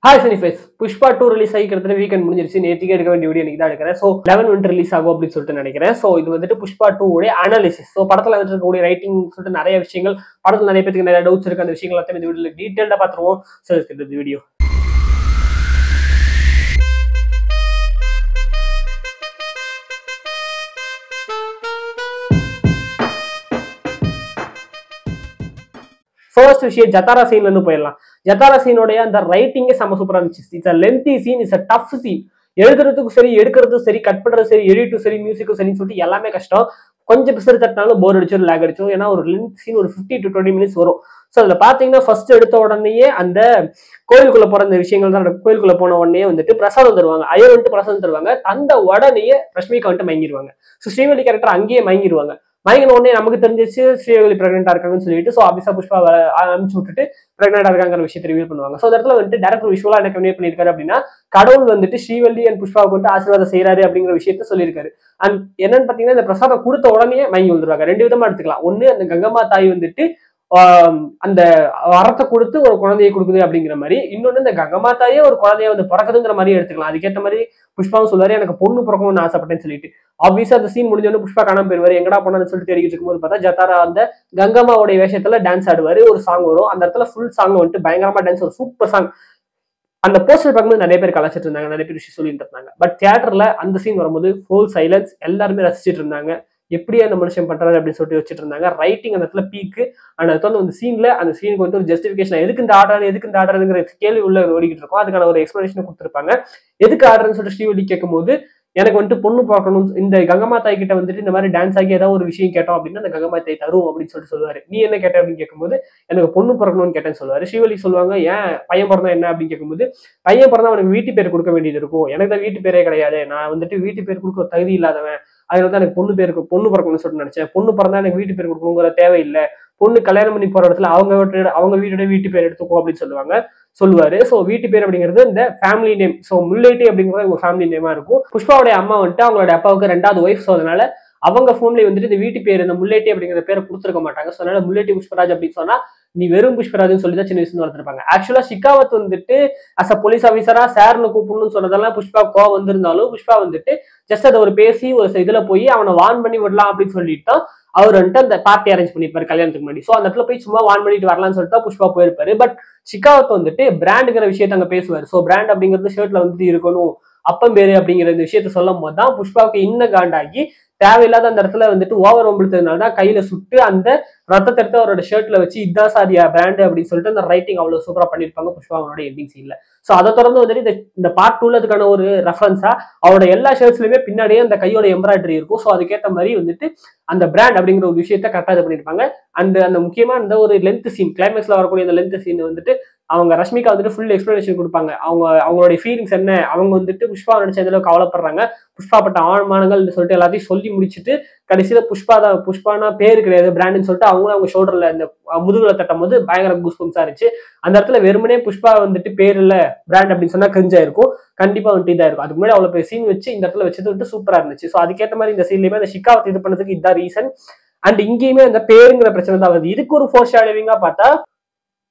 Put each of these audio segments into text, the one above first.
Hi Cinefest. Pushpa 2 release ஆகி கிட்டத்தட்ட weekend முடிஞ்சிருச்சு. நேத்திக்கே எடுக்க வேண்டிய வீடியோ இன்னைக்கு தான் எடுக்கிறேன். ஸோ 11 வந்து ரிலீஸ் ஆகும் அப்படின்னு சொல்லிட்டு நினைக்கிறேன். ஸோ இது வந்துட்டு புஷ்பா 2 உடைய அனாலிசிஸ். ஸோ படத்தில் வந்துட்டு இருக்கக்கூடிய ரைட்டிங் சொல்லிட்டு நிறைய விஷயங்கள், படத்தில் நிறைய பேருக்கு நிறைய டவுட்ஸ் இருக்கு. அந்த விஷயங்கள் எல்லாத்தையும் இந்த வீடியோவில் டீட்டெயிலாக பார்த்துருவோம். ஸோ இந்த வீடியோ ஃபர்ஸ்ட் விஷயம் ஜத்தாரா சீன்ல இருந்து போயிடலாம். ஜத்தாரா சீனோடைய அந்த ரைட்டிங்கே செம்ம சூப்பரா இருந்துச்சு. It's a lengthy scene, it's a tough scene. எழுதுறதுக்கும் சரி, எடுக்கிறதும் சரி, கட் பண்றது சரி, எடிட்டும் சரி, மியூசிக்கும் சரின்னு சொல்லிட்டு எல்லாமே கஷ்டம். கொஞ்சம் பிசறு தட்டினாலும் போர் அடிச்சிடும், லேக் அடிச்சிடும். ஏன்னா ஒரு லென்த் சீன் ஒரு 50 to 20 minutes வரும். ஸோ அதுல பாத்தீங்கன்னா ஃபர்ஸ்ட் எடுத்த உடனேயே அந்த கோயிலுக்குள்ள போற அந்த விஷயங்கள் தான். கோயிலுக்குள்ள போன உடனே வந்துட்டு பிரசாதம் தருவாங்க. ஐயர் வந்துட்டு பிரசாதம் தருவாங்க. தந்த உடனேயே ரஷ்மிகா வந்துட்டு மயங்கிடுவாங்க. ஸோ ஸ்ரீவள்ளி கேரக்டர் அங்கேயே மயங்கிடுவாங்க. மயங்கின உடனே நமக்கு தெரிஞ்சிச்சு ஸ்ரீவள்ளி பிரெக்னெண்டா இருக்காங்கன்னு சொல்லிட்டு, ஸோ ஆபிஸா புஷ்பா அனுப்பிச்சு விட்டுட்டு பிரெக்னெண்டா இருக்காங்கிற விஷயத்தை ரிவீல் பண்ணுவாங்க. ஸோ அந்த இடத்துல வந்துட்டு டேரக்டர் விஷுவலா என்ன கன்வே பண்ணியிருக்காரு அப்படின்னா, கடவுள் வந்துட்டு ஸ்ரீவள்ளி அண்ட் புஷ்பாவுக்கு வந்துட்டு ஆசீர்வாதம் செய்யறாரு அப்படிங்கிற விஷயத்த சொல்லியிருக்காரு. அண்ட் என்னன்னு பாத்தீங்கன்னா, இந்த பிரசாதம் கொடுத்த உடனே மயங்கி வந்துருவாங்க. ரெண்டு விதமா எடுத்துக்கலாம். ஒண்ணு, அந்த கங்கம்மா தாய் வந்துட்டு அந்த வரத்தை கொடுத்து ஒரு குழந்தையை கொடுக்குது அப்படிங்கிற மாதிரி. இன்னொன்னு, இந்த கங்கம்மா தாயே ஒரு குழந்தைய வந்து பிறக்குதுங்கிற மாதிரி எடுத்துக்கலாம். அதுக்கேற்ற மாதிரி புஷ்பாவும் சொல்லுவாரு, எனக்கு பொண்ணு பிறக்கணும்னு ஆசைப்பட்டேன்னு சொல்லிட்டு. ஆப்வியஸா அந்த சீன் முடிஞ்சோன்னு புஷ்பா காணாம போயிருவாரு. எங்கடா போனான்னு சொல்லிட்டு தேடிட்டு இருக்கும்போது பார்த்தா ஜத்தாரா அந்த கங்கம்மாவுடைய வேஷத்துல டான்ஸ் ஆடுவாரு. ஒரு சாங் வரும். அந்த இடத்துல ஃபுல் சாங் வந்துட்டு பயங்கரமா டான்ஸ், ஒரு சூப்பர் சாங். அந்த போஸ்டர் பார்க்கும்போது நிறைய பேர் கலாச்சிட்டு இருந்தாங்க, நிறைய பேர் விஷயம் சொல்லிட்டு இருந்தாங்க. பட் தியேட்டர்ல அந்த சீன் வரும்போது ஃபுல் சைலன்ஸ், எல்லாருமே ரசிச்சிட்டு இருந்தாங்க. எப்படியா அந்த மனுஷன் பண்றாரு அப்படின்னு சொல்லிட்டு வச்சுட்டு இருந்தாங்க. ரைட்டிங் அந்த இடத்துல பீக்கு. அந்த அந்த சீன்ல அந்த சீனுக்கு வந்து ஒரு ஜஸ்டிபிகேஷன், எதுக்கு இந்த ஆர்டருங்கிற கேள்வி உள்ள ஓடிக்கிட்டு இருக்கும். அதுக்கான ஒரு எக்ஸ்பிளனேஷன் கொடுத்துருப்பாங்க. எதுக்கு ஆர்டர்னு சொல்லிட்டு ஸ்ரீவள்ளி கேட்கும்போது, எனக்கு வந்துட்டு பொண்ணு பார்க்கணும், இந்த கங்கம்மா தாய் கிட்ட வந்துட்டு இந்த மாதிரி டான்ஸ் ஆகி ஏதாவது ஒரு விஷயம் கேட்டோம் அப்படின்னா அந்த கங்கம்மா தாய் தரும் அப்படின்னு சொல்லிட்டு சொல்லுவாரு. நீ என்ன கேட்ட அப்படின்னு கேட்கும்போது, எனக்கு பொண்ணு பிறக்கணும்னு கேட்டேன்னு சொல்லுவாரு. ஸ்ரீவள்ளி சொல்லுவாங்க, ஏன் பையன் பிறந்தா என்ன அப்படின்னு கேட்கும்போது, பையன் பிறந்தா அவனுக்கு வீட்டு பேர் கொடுக்க வேண்டியது இருக்கும், எனக்கு தான் வீட்டு பேரே கிடையாது, நான் வந்துட்டு வீட்டு பேர் கொடுக்க தகுதி இல்லாதவன், அதுல வந்து எனக்கு பொண்ணு பிறக்கணும்னு சொல்லிட்டு நினைச்சேன். பொண்ணு பிறந்தா எனக்கு வீட்டு பேர் கொடுக்கணுங்கிற தேவையில்லை, பொண்ணு கல்யாணம் பண்ணி போற இடத்துல அவங்க வீட்டோட வீட்டு பேர் எடுத்துக்கோ அப்படின்னு சொல்லுவாரு. சோ வீட்டு பேர் அப்படிங்கிறது இந்த ஃபேமிலி நேம். சோ முல்லைட்டி அப்படிங்கிறது உங்க ஃபேமிலி நேமா இருக்கும். புஷ்பாவுடைய அம்மா வந்துட்டு அவங்களோட அப்பாவுக்கு 2வது ஒய்ஃப். சோ அதனால அவங்க ஃபேமிலி வந்துட்டு இந்த வீட்டு பேர், இந்த முல்லைட்டி அப்படிங்கிற பேரை கொடுத்துருக்க மாட்டாங்க. சோ அதனால முல்லைட்டி புஷ்பராஜ் அப்படின்னு சொன்னா நீ வெறும் புஷ்பராஜ்னு சொல்லி தான் சின்ன வயசுல வளர்த்துருப்பாங்க. ஆக்சுவலா ஷிகாவத் வந்துட்டு அஸ் அ போலீஸ் ஆஃபீஸரா சார்னு கூப்பிடணும்னு சொன்னதெல்லாம் புஷ்பா கோவம் வந்திருந்தாலும், புஷ்பா வந்துட்டு ஜஸ்ட் அதை ஒரு பேசி ஒரு இதுல போய் அவனை வான் பண்ணி விடலாம் அப்படின்னு சொல்லிட்டு அவர் வந்துட்டு அந்த பார்ட்டி அரேஞ்ச் பண்ணிருப்பாரு கல்யாணத்துக்கு முன்னாடி. சோ அந்த இடத்துல போய் சும்மா வான் பண்ணிட்டு வரலாம்னு சொல்லிட்டு புஷ்பா போயிருப்பாரு. பட் ஷிகாவத் வந்துட்டு பிராண்டுங்கிற விஷயத்த அங்க பேசுவாரு. சோ பிராண்ட் அப்படிங்கிறது ஷர்ட்ல வந்துட்டு இருக்கணும், அப்பம் பேரு அப்படிங்கிற இந்த விஷயத்த சொல்லும் போது தான் புஷ்பாவுக்கு இன்னும் காண்டாகி தேவையில்லாத அந்த இடத்துல வந்துட்டு ஓவர் ஒம்பிழுத்ததுனால தான் கையில சுட்டு அந்த ரத்தத்தை எடுத்து அவரோட ஷர்ட்ல வச்சு இதான் சாரியா பிராண்ட் அப்படின்னு சொல்லிட்டு அந்த ரைட்டிங் அவ்வளவு சூப்பரா பண்ணிருப்பாங்க புஷ்பா அவனோட எண்டிங் சீன்ல. சோ அதை தொடர்ந்து வந்துட்டு இந்த பார்ட் 2ல அதுக்கான ஒரு ரெஃபரன்ஸா அவரோட எல்லா ஷர்ட்ஸ்லயுமே பின்னாடியே அந்த கையோட எம்ப்ராய்டரி இருக்கும். சோ அதுக்கேற்ற மாதிரி வந்துட்டு அந்த பிராண்ட் அப்படிங்கிற ஒரு விஷயத்த கரெக்டா இது பண்ணிருப்பாங்க. அண்ட் அந்த முக்கியமா இந்த ஒரு லென்த் சீன், கிளைமேக்ஸ்ல வரக்கூடிய அந்த லென்த் சீன் வந்துட்டு அவங்க ரஷ்மிகா வந்துட்டு ஃபுல் எக்ஸ்பிளனேஷன் கொடுப்பாங்க. அவங்களுடைய ஃபீலிங்ஸ் என்ன, அவங்க வந்துட்டு புஷ்பா நினைச்ச எந்த அளவுக்கு கவலைப்படுறாங்க, புஷ்பா பட்ட ஆழ்மானங்கள் சொல்லிட்டு எல்லாத்தையும் சொல்லி முடிச்சுட்டு கடைசியில புஷ்பானா பேரு கிடையாது பிராண்ட்னு சொல்லிட்டு அவங்களும் அவங்க ஷோல்டர்ல இந்த முதுகுல தட்டும் போது பயங்கர கூஸ்பம்ஸா இருந்துச்சு. அந்த இடத்துல வெறுமனே புஷ்பா வந்துட்டு பேர் இல்ல பிராண்ட் அப்படின்னு சொன்னா கிரிஞ்சா இருக்கும், கண்டிப்பா வந்துட்டு இதா இருக்கும். அதுக்கு முன்னாடி அவ்வளவு பெரிய சீன் வச்சு இந்த இடத்துல வச்சது வந்துட்டு சூப்பரா இருந்துச்சு. ஸோ அதுக்கேற்ற மாதிரி இந்த சீன்லயுமே அந்த ஷிகாவத் இது பண்ணதுக்கு இதுதான் ரீசன். அண்ட் இங்கேயுமே அந்த பேருங்கிற பிரச்சனை தான் வருது. இதுக்கு ஒரு ஃபோர் ஷேடோவிங்கா பார்த்தா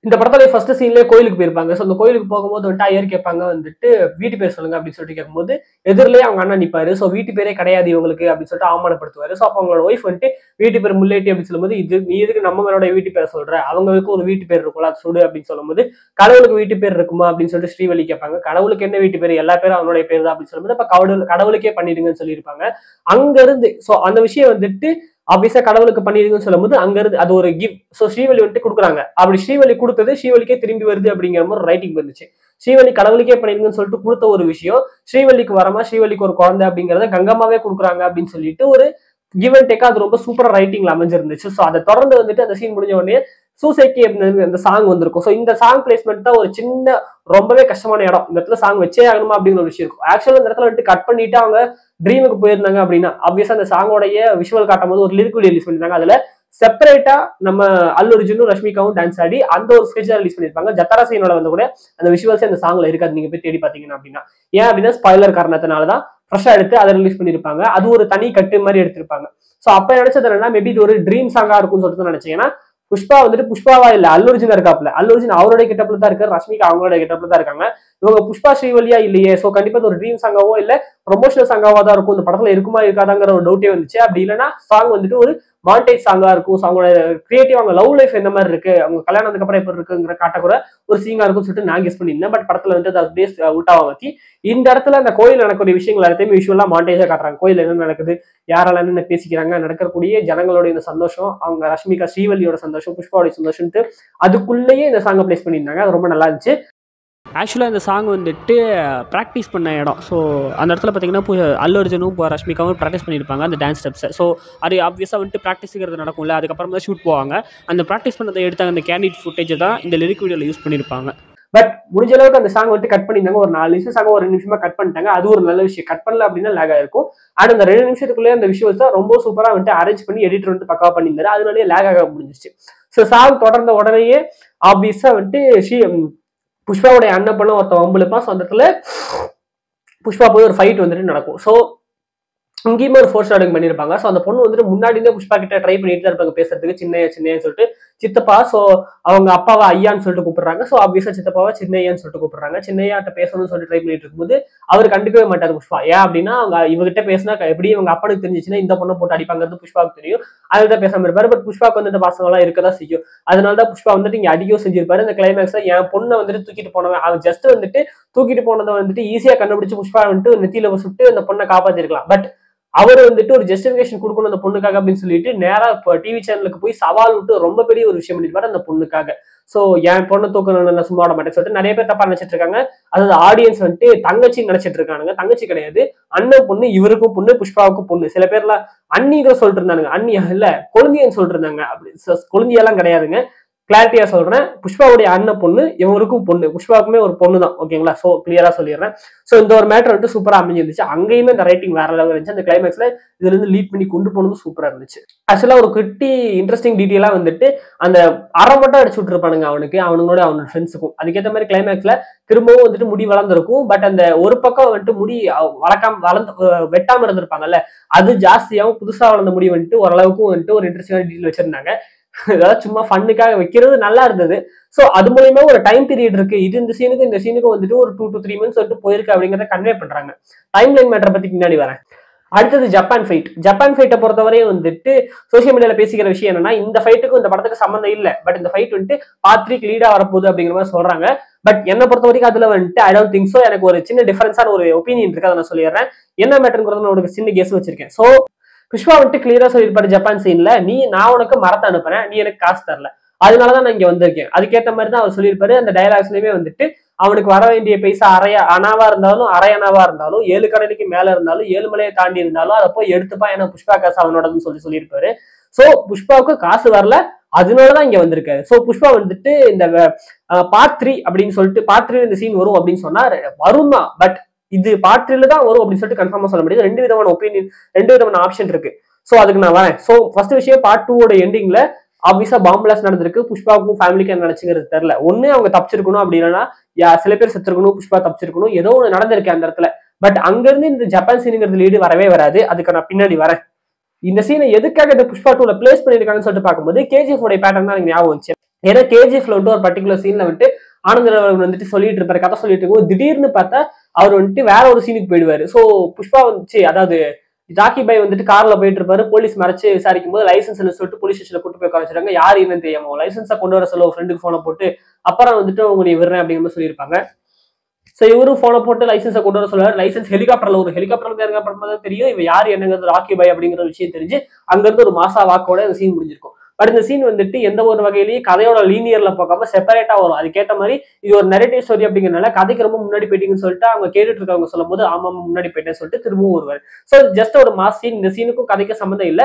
இந்த படத்துல ஃபர்ஸ்ட் சீன்லேயே கோயிலுக்கு போயிருப்பாங்க. ஸோ அந்த கோயிலுக்கு போகும்போது வந்துட்டு ஐயர் கேட்பாங்க வந்துட்டு வீட்டு பேர் சொல்லுங்க அப்படின்னு சொல்லிட்டு கேட்கும்போது எதிரிலேயே அவங்க அண்ணா நிப்பாரு. ஸோ வீட்டு பேரே கிடையாது இவங்களுக்கு அப்படின்னு சொல்லிட்டு அவமானப்படுத்துவாரு. ஸோ அப்போ அவங்களோட ஒய்ஃப் வந்துட்டு வீட்டு பேர் முல்லைட்டி அப்படின்னு சொல்லும்போது, இது நீ எதுக்கு நம்ம மேலோட வீட்டு பேரை சொல்ற, அவங்களுக்கு ஒரு வீட்டு பேர் இருக்கும்ல அது சுடு அப்படின்னு சொல்லும்போது, கடவுளுக்கு வீட்டு பேர் இருக்குமா அப்படின்னு சொல்லிட்டு ஸ்ரீவள்ளி கேட்பாங்க. கடவுளுக்கு என்ன வீட்டு பேர், எல்லா பேரும் அவனுடைய பேர் தான் அப்படின்னு சொல்லும்போது, அப்ப கடவுளுக்கே பண்ணிடுங்கன்னு சொல்லியிருப்பாங்க. அங்க இருந்து ஸோ அந்த விஷயம் வந்துட்டு ஆப்வியஸா கடவுளுக்கு பண்ணிருக்குன்னு சொல்லும் போது அங்க இருந்து அது ஒரு கிவ். சோ ஸ்ரீவள்ளி வந்துட்டு கொடுக்குறாங்க. அப்படி ஸ்ரீவள்ளி கொடுத்தது ஸ்ரீவள்ளிக்கே திரும்பி வருது அப்படிங்கிற மாதிரி ரைட்டிங் வந்துச்சு. ஸ்ரீவள்ளி கடவுளுக்கே பண்ணிருக்குன்னு சொல்லிட்டு கொடுத்த ஒரு விஷயம் ஸ்ரீவள்ளிக்கு வரமா, ஸ்ரீவள்ளிக்கு ஒரு குழந்தை அப்படிங்கறத கங்கம்மாவே கொடுக்குறாங்க அப்படின்னு சொல்லிட்டு ஒரு கிவ் அண்ட் டேக்கா அது ரொம்ப சூப்பரா ரைட்டிங்ல அமைஞ்சிருந்துச்சு. சோ அதை தொடர்ந்து வந்துட்டு அந்த சீன் முடிஞ்ச உடனே சூசைட்டி அந்த சாங் வந்திருக்கும். ஸோ இந்த சாங் பிளேஸ்மெண்ட் தான் ஒரு சின்ன ரொம்பவே கஷ்டமான இடம். இந்த இடத்துல சாங் வச்சே ஆகணுமா அப்படிங்கிற ஒரு விஷயம் இருக்கும். ஆக்சுவலா இந்த இடத்துல வந்துட்டு கட் பண்ணிட்டு அவங்க ட்ரீமுக்கு போயிருந்தாங்க அப்படின்னா ஆப்வியஸா அந்த சாங்கோடைய விஷுவல் காட்டும் போது ஒரு லிரிக் வீடியோ ரிலீஸ் பண்ணிருந்தாங்க. அதுல செப்பரேட்டா நம்ம அல்லு அர்ஜுனும் ரஷ்மிகாவும் டான்ஸ் ஆடி அந்த ஒரு ஸ்கெட்ச் ரிலீஸ் பண்ணிருப்பாங்க. ஜத்தாரா சீனோட வந்து கூட அந்த விஷுவல்ஸ் அந்த சாங்ல இருக்காது, நீங்க போய் தேடி பாத்தீங்கன்னா அப்படின்னா. ஏன் அப்படின்னா ஸ்பாய்லர் காரணத்தினாலதான் ஃப்ரெஷ்ஷா எடுத்து அதை ரிலீஸ் பண்ணிருப்பாங்க. அது ஒரு தனி கட்டு மாதிரி எடுத்திருப்பாங்க. சோ அப்ப நினைச்சது என்னன்னா மேபி இது ஒரு ட்ரீம் சாங்கா இருக்கும்னு சொல்லிட்டு நினைச்சேன். ஏன்னா புஷ்பா வந்துட்டு புஷ்பாவா இல்ல அல்லு அர்ஜுன் இருக்காப்ல, அல்லு அர்ஜுன் அவரோட கெட்டப்ல தான் இருக்காரு, ரஷ்மிகா அவங்களோட கெட்டப்ல தான் இருக்காங்க. இவங்க புஷ்பா ஸ்ரீவல்லியா இல்லையே, சோ கண்டிப்பா ஒரு ட்ரீம் சாங்காவோ இல்ல ப்ரொமோஷனல் சாங்காவா தான் இருக்கும், இந்த படத்துல இருக்குமா இருக்காதாங்கிற ஒரு டவுட்டே வந்துச்சு. அப்படி இல்லைன்னா சாங் வந்துட்டு ஒரு மாண்டேஜ் சாங்கா இருக்கும், அவங்களோட கிரியேட்டிவ் அவங்க லவ் லைஃப் எந்த மாதிரி இருக்கு, அவங்க கல்யாணத்துக்கு அப்புறம் எப்படி இருக்குங்கிற காட்டக்கூட ஒரு சீங்கா இருக்கும்னு சொல்லிட்டு நான் கெஸ் பண்ணியிருந்தேன். பட் படத்துல வந்துட்டு அது பேஸ் உல்டாவா வச்சு இந்த இடத்துல அந்த கோயில் நடக்கக்கூடிய விஷயங்கள் எல்லாத்தையுமே விஷுவலா மாண்டேஜா காட்டுறாங்க. கோயில் என்ன நடக்குது, யாரெல்லாம் என்ன பேசிக்கிறாங்க, நடக்கக்கூடிய ஜனங்களோட இந்த சந்தோஷம், அவங்க ரஷ்மிகா ஸ்ரீவல்லியோட சந்தோஷம், புஷ்பாவோட சந்தோஷம்ட்டு அதுக்குள்ளேயே இந்த சாங்கை பிளேஸ் பண்ணியிருந்தாங்க. அது ரொம்ப நல்லா இருந்துச்சு. ஆக்சுவலாக இந்த சாங் வந்துட்டு ப்ராக்டிஸ் பண்ண இடம். ஸோ அந்த இடத்துல பார்த்தீங்கன்னா அல்லு அர்ஜுனும் இப்போ ரஷ்மிகாவும் ப்ராக்டிஸ் பண்ணியிருப்பாங்க அந்த டான்ஸ் ஸ்டெப்ஸை. ஸோ அது ஆப்வியஸாக வந்துட்டு ப்ராக்டிஸுங்கிறது நடக்கும்ல, அதுக்கப்புறம் தான் ஷூட் போவாங்க. அந்த ப்ராக்டிஸ் பண்ணதை எடுத்தாங்க அந்த கேண்டிட் ஃபுட்டேஜை தான் இந்த லிரிக் வீடியோவில் யூஸ் பண்ணியிருப்பாங்க. பட் முடிஞ்ச அளவுக்கு அந்த சாங் வந்துட்டு கட் பண்ணியிருந்தாங்க. ஒரு 4 நிமிஷம் சாங் ஒரு 2 நிமிஷமா கட் பண்ணிட்டாங்க. அது ஒரு நல்ல விஷயம். கட் பண்ணல அப்படின்னா லேக் ஆயிருக்கும். அண்ட் அந்த 2 நிமிஷத்துக்குள்ளே அந்த விஷுவல்ஸ் தான் ரொம்ப சூப்பராக வந்துட்டு அரேஞ்ச் பண்ணி எடிட்டர் வந்துட்டு பக்காவா பண்ணியிருந்தாரு. அதனாலேயே லேக் ஆக முடிஞ்சிச்சு. ஸோ சாங் தொடர்ந்த உடனேயே ஆப்வியஸாக வந்துட்டு புஷ்பாவுடைய அண்ணன் பொண்ணு ஒருத்தன் வம்புழுப்பான். ஸோ அந்த இடத்துல புஷ்பா போய் ஒரு ஃபைட் வந்துட்டு நடக்கும். ஸோ இங்கேயுமே ஒரு ஃபோர் ஷாடிங் பண்ணியிருப்பாங்க. ஸோ அந்த பொண்ணு வந்துட்டு முன்னாடி இருந்தே புஷ்பா கிட்ட ட்ரை பண்ணிட்டு தான் இருப்பாங்க பேசுறதுக்கு, சின்னையான்னு சொல்லிட்டு சித்தப்பா. ஸோ அவங்க அப்பாவை ஐயான்னு சொல்லிட்டு கூப்பிடுறாங்க. ஸோ ஆப்வியஸா சித்தப்பாவை சின்னையான்னு சொல்லிட்டு கூப்பிடுறாங்க. சின்னையாட்ட பேசணும்னு சொல்லிட்டு ட்ரை பண்ணிட்டு இருக்கும்போது அவர் கண்டுக்கவே மாட்டார் புஷ்பா. ஏன் அப்படின்னா அவங்க இவகிட்ட பேசினா எப்படி இவங்க அப்பனுக்கு தெரிஞ்சிச்சுன்னா இந்த பொண்ணை போட்டு அடிப்பாங்கிறது புஷ்பாவுக்கு தெரியும். அதில் தான் பேசாம இருப்பாரு. பட் புஷ்பாவுக்கு வந்துட்டு பசங்களாம் இருக்கதான் செய்யும். அதனால தான் புஷ்பா வந்துட்டு இங்க அடிக்கவும் செஞ்சிருப்பாரு. இந்த கிளைமேக்ஸ்ல என் பொண்ணை வந்துட்டு தூக்கிட்டு போனவன் அவன் ஜஸ்ட் வந்துட்டு தூக்கிட்டு போனதை வந்துட்டு ஈஸியா கண்டுபிடிச்சு புஷ்பா வந்துட்டு நெத்தியில சுட்டு அந்த பொண்ணை காப்பாத்திருக்கலாம். பட் அவர் வந்துட்டு ஒரு ஜஸ்டிபிகேஷன் கொடுக்கணும் அந்த பொண்ணுக்காக அப்படின்னு சொல்லிட்டு நேரா இப்போ டிவி சேனலுக்கு போய் சவால் விட்டு ரொம்ப பெரிய ஒரு விஷயம் பண்ணிருப்பாரு அந்த பொண்ணுக்காக. சோ என் பொண்ணை தூக்கணும் சும்மா விட மாட்டேன்னு சொல்லிட்டு நிறைய பேர் தப்பா நினைச்சிட்டு இருக்காங்க. அதாவது ஆடியன்ஸ் வந்துட்டு தங்கச்சி நினைச்சிட்டு இருக்கானுங்க. தங்கச்சி கிடையாது, அண்ணன் பொண்ணு, இவருக்கும் பொண்ணு, புஷ்பாவுக்கும் பொண்ணு. சில பேர்லாம் அண்ணிக சொல்லிட்டு இருந்தானுங்க. அண்ணியா இல்ல கொழுந்தியன்னு சொல்லிட்டு இருந்தாங்க. அப்படி கொழுந்தியெல்லாம் கிடையாதுங்க. கிளாரிட்டியா சொல்றேன், புஷ்பாவுடைய அண்ணன் பொண்ணு, இவருக்கும் பொண்ணு, புஷ்பாவுக்குமே ஒரு பொண்ணு தான். ஓகேங்களா? சோ கிளியரா சொல்லிடுறேன். சோ இந்த ஒரு மேட்டர் வந்துட்டு சூப்பரா அமைஞ்சிருந்துச்சு. அங்கேயுமே இந்த ரைட்டிங் வேற லெவல் இருந்துச்சு. அந்த கிளைமேக்ஸ்ல இதுல இருந்து லீட் பண்ணி கொண்டு போனது சூப்பரா இருந்துச்சு. ஆக்சுவலா ஒரு குட்டி இன்ட்ரெஸ்டிங் டீட்டெயிலா வந்துட்டு அந்த அரை மட்டும் அடிச்சு விட்டுருப்பானுங்க அவனுங்களோட அவனோட ஃப்ரெண்ட்ஸுக்கும். அதுக்கேற்ற மாதிரி கிளைமேக்ஸ்ல திரும்பவும் வந்துட்டு முடி வளர்ந்துருக்கும். பட் அந்த ஒரு பக்கம் வந்துட்டு முடி வெட்டாம இருந்திருப்பாங்கல்ல, அது ஜாஸ்தியாகவும் புதுசா வளர்ந்த முடி வந்துட்டு ஓரளவுக்கும் வந்துட்டு ஒரு இன்ட்ரெஸ்டிங்கான டீட்டெயில் வச்சிருந்தாங்க. ஏதாவது சும்மா ஃபன்னுக்காக வைக்கிறது நல்லா இருந்தது. சோ அது மூலியமா ஒரு டைம் பீரியட் இருக்கு, இது இந்த சீனுக்கு வந்துட்டு ஒரு 2 to 3 months வந்துட்டு போயிருக்கு அப்படிங்கறத கன்வே பண்றாங்க. டைம் லைன் மேட்டரை பத்தி பின்னாடி வரேன். அடுத்தது ஜப்பான் ஃபைட்டை பொறுத்தவரையும் வந்துட்டு சோசியல் மீடியால பேசிக்கிற விஷயம் என்னன்னா, இந்த ஃபைட்டுக்கும் இந்த படத்துக்கு சம்மந்தம் இல்ல, பட் இந்த ஃபைட் வந்துட்டு பார்ட் 3 லீடா வரப்போகுது அப்படிங்கிற மாதிரி சொல்றாங்க. பட் என்ன பொறுத்த வரைக்கும் அதுல வந்துட்டு ஐ டோன்ட் திங்க் சோ. எனக்கு ஒரு சின்ன டிஃபரன்ஸான ஒரு ஒப்பீனியன் இருக்கு, அதை நான் சொல்லிடுறேன். என்ன மேட்டருங்கிறது ஒரு சின்ன கெஸ் வச்சிருக்கேன். சோ புஷ்பா வந்துட்டு கிளியரா சொல்லியிருப்பாரு ஜப்பான் சீன்ல, நான் உனக்கு மரத்தை அனுப்புறேன், நீ எனக்கு காசு தரல, அதனாலதான் நான் இங்க வந்திருக்கேன். அதுக்கேற்ற மாதிரி தான் அவர் சொல்லியிருப்பாரு. அந்த டயலாக்ஸ்லயுமே வந்துட்டு அவனுக்கு வர வேண்டிய பைசா அனாவா இருந்தாலும் அரை அனாவா இருந்தாலும் 7 கடலுக்கு மேல இருந்தாலும் 7 மலையை தாண்டி இருந்தாலும் அதை போய் எடுத்துப்பா, ஏன்னா புஷ்பா காசு அவனோடதுன்னு சொல்லியிருப்பாரு. சோ புஷ்பாவுக்கு காசு வரல, அதனாலதான் இங்க வந்திருக்காரு. சோ புஷ்பா வந்துட்டு இந்த பார்ட் 3 அப்படின்னு சொல்லிட்டு பார்ட் 3 இந்த சீன் வரும் அப்படின்னு சொன்னா வரும் தான். பட் இது பார்ட் 3 தான் வரும் அப்படின்னு சொல்லிட்டு கன்ஃபார்மா சொல்ல முடியாது. 2 விதமான ஒப்பீனியன், 2 விதமான ஆப்ஷன் இருக்கு. சோ அதுக்கு நான் வரேன். சோ ஃபர்ஸ்ட் விஷயம், பார்ட் 2 எண்டிங்ல ஆப்வியஸா பாம்பு பிளாஸ்ட் நடந்திருக்கு. புஷ்பாவுக்கும் ஃபேமிலிக்கு என்ன நடந்துச்சுங்கிறது தெரியல. ஒண்ணு அவங்க தப்பிச்சிருக்கணும், அப்படி இல்லைன்னா சில பேர் செத்துருக்கணும், புஷ்பா தப்பிச்சிருக்கணும், ஏதோ ஒண்ணு நடந்திருக்கு அந்த இடத்துல. பட் அங்க இருந்து இந்த ஜப்பான் சீனுங்கிறது லீடு வரவே வராது. அதுக்கு நான் பின்னாடி வரேன். இந்த சீனை எதுக்காக இந்த புஷ்பா 2ல பிளேஸ் பண்ணிருக்காங்கன்னு சொல்லிட்டு பார்க்கும்போது KGF உடைய பேட்டர்ன் தான் எனக்கு ஞாபகம் வந்துச்சு. ஏன்னா KGFல வந்துட்டு ஒரு பர்டிகுலர் சீன்ல வந்துட்டு ஆனந்த் வந்துட்டு சொல்லிட்டு இருப்பாரு, கதை சொல்லிட்டு இருக்கும். திடீர்னு பார்த்தா அவர் வந்துட்டு வேற ஒரு சீனுக்கு போயிடுவாரு. சோ புஷ்பா வந்துச்சு, அதாவது ஜாக்கி பாய் வந்துட்டு கார்ல போயிட்டு இருப்பாரு. போலீஸ் மறைச்சு விசாரிக்கும் போது லைசன்ஸ் சொல்லிட்டு போலீஸ் ஸ்டேஷன்ல கூட்டு போய் உட்கார யாரு என்னன்னு தெரியாம லைசன்ஸா கொண்டு வர சொல்ல ஃப்ரெண்டுக்கு போனை போட்டு அப்புறம் வந்துட்டு உங்களை விடுறேன் அப்படிங்கிற மாதிரி சொல்லியிருப்பாங்க. சோ இவரும் போனை போட்டு லைசன்ஸை கொண்டு வர சொல்லுவாரு. லைசன்ஸ் ஹெலிகாப்டர்ல ஒரு ஹெலிகாப்டர் தெரியும் இவ யாரு என்னங்கிறது ராக்கி பாய் அப்படிங்கிற விஷயம் தெரிஞ்சு அங்க இருந்து ஒரு மாசா வாக்கோட அந்த சீன் முடிஞ்சிருக்கும். பட் இந்த சீன் வந்துட்டு எந்த ஒரு வகையிலேயே கதையோட லீனியர்ல போகாம செப்பரேட்டா வரும். அதுக்கேற்ற மாதிரி இது ஒரு நெரேட்டிவ் ஸ்டோரி அப்படிங்கிறனால கதைக்கு ரொம்ப முன்னாடி போயிட்டீங்கன்னு சொல்லிட்டு அவங்க கேட்டுட்டு இருக்கவங்க சொல்லும் போது ஆமா முன்னாடி போயிட்டேன்னு சொல்லிட்டு திரும்பவும் வருவாரு. சோ ஜஸ்ட் ஒரு மாஸ் சீன். இந்த சீனுக்கும் கதைக்கும் சம்மந்தம் இல்ல.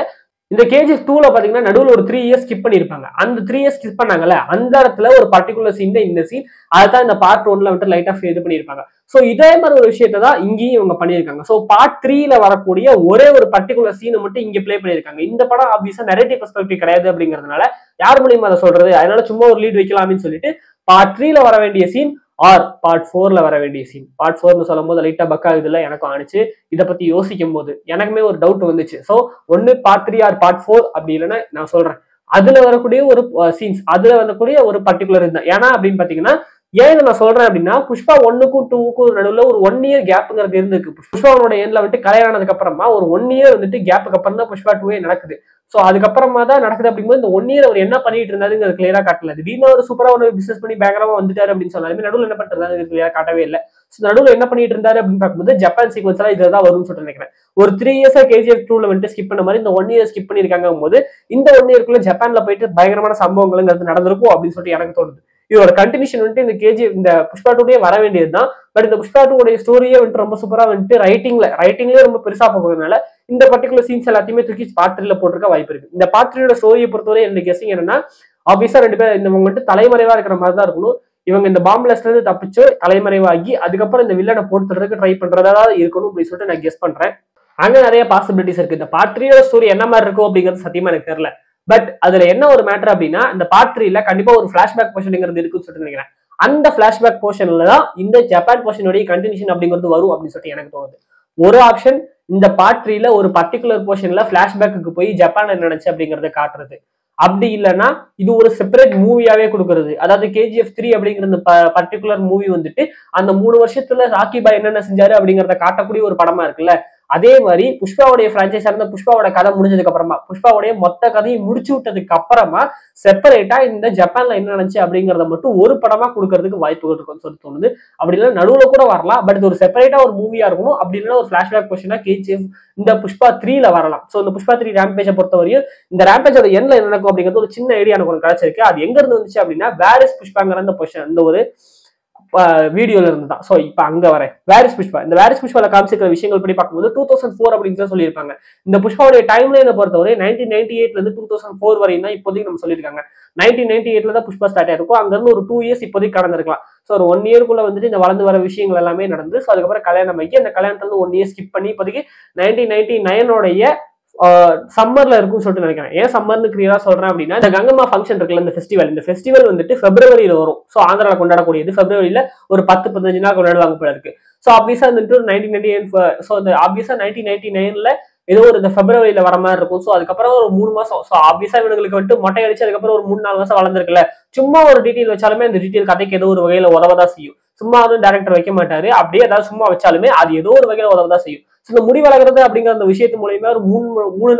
இந்த KGF 2ல பாத்தீங்கன்னா நடுவில் ஒரு 3 years ஸ்கிப் பண்ணிருப்பாங்க. அந்த 3 years ஸ்கிப் பண்ணாங்கல்ல, அந்த இடத்துல ஒரு பர்டிகுலர் சீன் இந்த சீன், அதுதான் இந்த பார்ட் 1ல வந்துட்டு லைட் ஆஃப் இது பண்ணிருப்பாங்க. சோ இதே மாதிரி ஒரு விஷயத்தை தான் இங்கேயும் இவங்க பண்ணியிருக்காங்க. சோ பார்ட் 3ல வரக்கூடிய ஒரே ஒரு பர்டிகுலர் சீனை மட்டும் இங்க பிளே பண்ணிருக்காங்க. இந்த படம் ஆப்வியஸா நெரேட்டிவ் பெர்ஸ்பெக்டிவ் கிடையாது அப்படிங்கிறதுனால யார் மூலியமா அதை சொல்றது, அதனால சும்மா ஒரு லீட் வைக்கலாம்னு சொல்லிட்டு பார்ட் 3ல வர வேண்டிய சீன் ஆர் பார்ட் 4ல வர வேண்டிய சீன். பார்ட் 4னு சொல்லும் போது லைட்டா பக் ஆகுதுல, எனக்கும் ஆனிச்சு. இதை பத்தி யோசிக்கும் போது எனக்குமே ஒரு டவுட் வந்துச்சு. சோ ஒன்னு பார்ட் 3 ஆர் பார்ட் 4, அப்படி இல்லைன்னா நான் சொல்றேன் அதுல வரக்கூடிய ஒரு சீன்ஸ், அதுல வரக்கூடிய ஒரு பர்டிகுலர் இதுதான். ஏன்னா அப்படின்னு பாத்தீங்கன்னா, ஏன் இதை நான் சொல்றேன் அப்படின்னா, புஷ்பா 1க்கும் 2க்கும் நடுவுல ஒரு 1 இயர் கேப்புங்கிறது இருந்திருக்கு. புஷ்பாவோட எண்ட்ல வந்துட்டு கல்யாணம் ஆனதுக்கு அப்புறமா ஒரு 1 இயர் வந்துட்டு கேப்புக்கு அப்புறம் தான் புஷ்பா 2 நடக்குது. சோ அதுக்கப்புறமா தான் நடக்குது. அப்படிங்கும்போது இந்த 1 இயர் அவர் என்ன பண்ணிட்டு இருந்தாருங்கிறது கிளியரா காட்டல. திடீர்னு ஒரு சூப்பரா ஒரு பிசினஸ் பண்ணி பயங்கரமா வந்துட்டாரு அப்படின்னு சொன்னாலுமே நடுவுல என்ன பண்ணிட்டு இருந்தாரு கிளியரா காட்டவே இல்லை. நடுவுல என்ன பண்ணிட்டு இருந்தாரு அப்படின்னு பார்க்கும்போது ஜப்பான் சீக்வன்ஸ் எல்லாம் இதுதான் வரும்னு சொல்லிட்டு நினைக்கிறேன். ஒரு 3 இயர்ஸா KGF 2ல வந்துட்டு ஸ்கிப் பண்ண மாதிரி இந்த 1 இயர் ஸ்கிப் பண்ணிருக்காங்க போது இந்த 1 இயர்க்குள்ள ஜப்பான்ல போயிட்டு பயங்கரமான சம்பவங்கள் நடந்திருக்கும் அப்படின்னு சொல்லிட்டு எனக்கு தோணுது. இதோட கண்டினியூஷன் வந்துட்டு இந்த KGF இந்த புஷ்பா 2 வர வேண்டியதுதான். பட் இந்த புஷ்பா 2 ஸ்டோரியே வந்துட்டு ரொம்ப சூப்பரா வந்துட்டு ரைட்டிங்லயே ரொம்ப பெருசா போகிறதுனால இந்த பர்டிகுலர் சீன்ஸ் எல்லாத்தையுமே தூக்கி பார்ட் 3ல போட்டிருக்க வாய்ப்பு இருக்கு. இந்த பார்ட் 3யோட ஸ்டோரியை பொறுத்தவரை என்னோட கெஸ்ஸிங் என்னன்னா, ஆப்வியஸா 2 பேர் இந்த வந்துட்டு தலைமறைவா இருக்கிற மாதிரி தான் இருக்கணும். இவங்க இந்த பாம்பு பிளாஸ்ட்ல இருந்து தப்பிச்சு தலைமறைவாகி அதுக்கப்புறம் இந்த வில்லனை போட்டுறதுக்கு ட்ரை பண்றதா இருக்கணும் அப்படின்னு சொல்லிட்டு நான் கெஸ் பண்றேன். அங்க நிறைய பாசிபிலிட்டிஸ் இருக்கு. இந்த பார்ட் 3யோட ஸ்டோரி என்ன மாதிரி இருக்கும் அப்படிங்கிறது சத்தியமா எனக்கு தெரியல. பட் அதுல என்ன ஒரு மேட்டர் அப்படின்னா, இந்த பார்ட் 3ல கண்டிப்பா ஒரு பிளாஷ்பேக் போர்ஷன்ங்கிறது இருக்குன்னு சொல்லிட்டு நினைக்கிறேன். அந்த பிளாஷ்பேக் போர்ஷன்ல தான் இந்த ஜப்பான் போர்ஷனுடைய கண்டினியூஷன் அப்படிங்கிறது வரும் அப்படின்னு சொல்லிட்டு எனக்கு தோணுது. ஒரு ஆப்ஷன் இந்த பார்ட் 3ல ஒரு பர்டிகுலர் போர்ஷன்ல பிளாஷ்பேக்கு போய் ஜப்பான் என்ன நினைச்சு அப்படிங்கறத காட்டுறது. அப்படி இல்லைன்னா இது ஒரு செப்பரேட் மூவியாவே கொடுக்கறது. அதாவது KGF 3 அப்படிங்கிற இந்த பர்டிகுலர் மூவி வந்துட்டு அந்த 3 வருஷத்துல ராக்கி பாய் என்னென்ன செஞ்சாரு அப்படிங்கறத காட்டக்கூடிய ஒரு படமா இருக்குல்ல. அதே மாதிரி புஷ்பாவுடைய பிரான்ச்சைஸா இருந்த புஷ்பாவோட கதை முடிஞ்சதுக்கு அப்புறமா புஷ்பாவுடைய மொத்த கதையை முடிச்சு விட்டதுக்கு அப்புறமா செப்பரேட்டா இந்த ஜப்பான்ல என்ன நினைச்சு அப்படிங்கறத மட்டும் ஒரு படமா கொடுக்கறதுக்கு வாய்ப்புகள் இருக்கும்னு சொல்லி தோணுது. அப்படி இல்லைன்னா நடுவுல கூட வரலாம். பட் இது ஒரு செப்பரேட்டா ஒரு மூவியா இருக்கணும். அப்படி இல்லைன்னா ஒரு பிளாஷ்பேக் கொஸ்டினா KGF இந்த புஷ்பா 3ல வரலாம். சோ இந்த புஷ்பா 3 ரேம்பேஜை பொறுத்தவரையும் இந்த ரேம்பேஜோட எண்ட்ல என்ன நடக்கும் அப்படிங்கிறது ஒரு சின்ன ஐடியா எனக்கு கிடைச்சிருக்கு. அது எங்க இருந்து வந்துச்சு அப்படின்னா வேரிஸ் புஷ்பாங்கிற அந்த பொசிஷன் இந்த ஒரு வீடியோல இருந்து தான். சோ இப்ப அங்க வரேன். வேரிஸ் புஷ்பா இந்த வேரிஸ் புஷ்பால காமிச்சிருக்கிற விஷயங்கள் படி பார்க்கும்போது 2004 அப்படின்னு சொல்லியிருப்பாங்க. இந்த புஷ்பாவுடைய டைம் லைனை பொறுத்தவரை 1998ல இருந்து 2004 வரையும் தான் இப்போதைக்கு நம்ம சொல்லியிருக்காங்க. 1998ல தான் புஷ்பா ஸ்டார்ட் ஆயிருக்கும். அங்க இருந்து ஒரு 2 இயர்ஸ் இப்போதைக்கு கடந்திருக்கலாம். ஸோ ஒரு 1 இயர்க்குள்ள வந்துட்டு இந்த வளர்ந்து வர விஷயங்கள் எல்லாமே நடந்து ஸோ அதுக்கப்புறம் கல்யாணம் ஆகி அந்த கல்யாணத்துல இருந்து 1 இயர் ஸ்கிப் பண்ணி இப்போதைக்கு 1999 சம்மர்ல இருக்கும்னு சொல்லிட்டு நினைக்கிறேன். ஏன் சம்மர்னு கிளியரா சொல்றேன் அப்படின்னா, இந்த கங்கம்மா ஃபங்க்ஷன் இருக்குல்ல இந்த ஃபெஸ்டிவல் வந்துட்டு பிப்ரவரியில வரும். ஸோ ஆந்திரால கொண்டாடக்கூடியது பிப்ரவரியில ஒரு 10-15 நாள் கொண்டாடுவாங்க போல இருக்கு. ஸோ ஆப்வியஸா வந்துட்டு 1999ல ஏதோ ஒரு இந்த பிப்ரவரியில வர மாதிரி இருக்கும். ஸோ அதுக்கப்புறம் ஒரு 3 மாசம் ஸோ ஆப்வியஸா இவங்களுக்கு வந்துட்டு மொட்டை அடிச்சு அதுக்கப்புறம் ஒரு 3-4 மாசம் வளர்ந்துருக்குல்ல. சும்மா ஒரு டீட்டெயில் வச்சாலுமே அந்த டீட்டெயில் கதைக்கு ஏதோ ஒரு வகையில உதவதான் செய்யும். சும்மா வந்து டைரக்டர் வைக்க மாட்டாரு. அப்படியே ஏதாவது சும்மா வச்சாலுமே அது ஏதோ ஒரு வகையில உதவதான் செய்யும். இந்த முடி வளர்க்குறது அப்படிங்கிற அந்த விஷயத்து மூலயமா ஒரு 3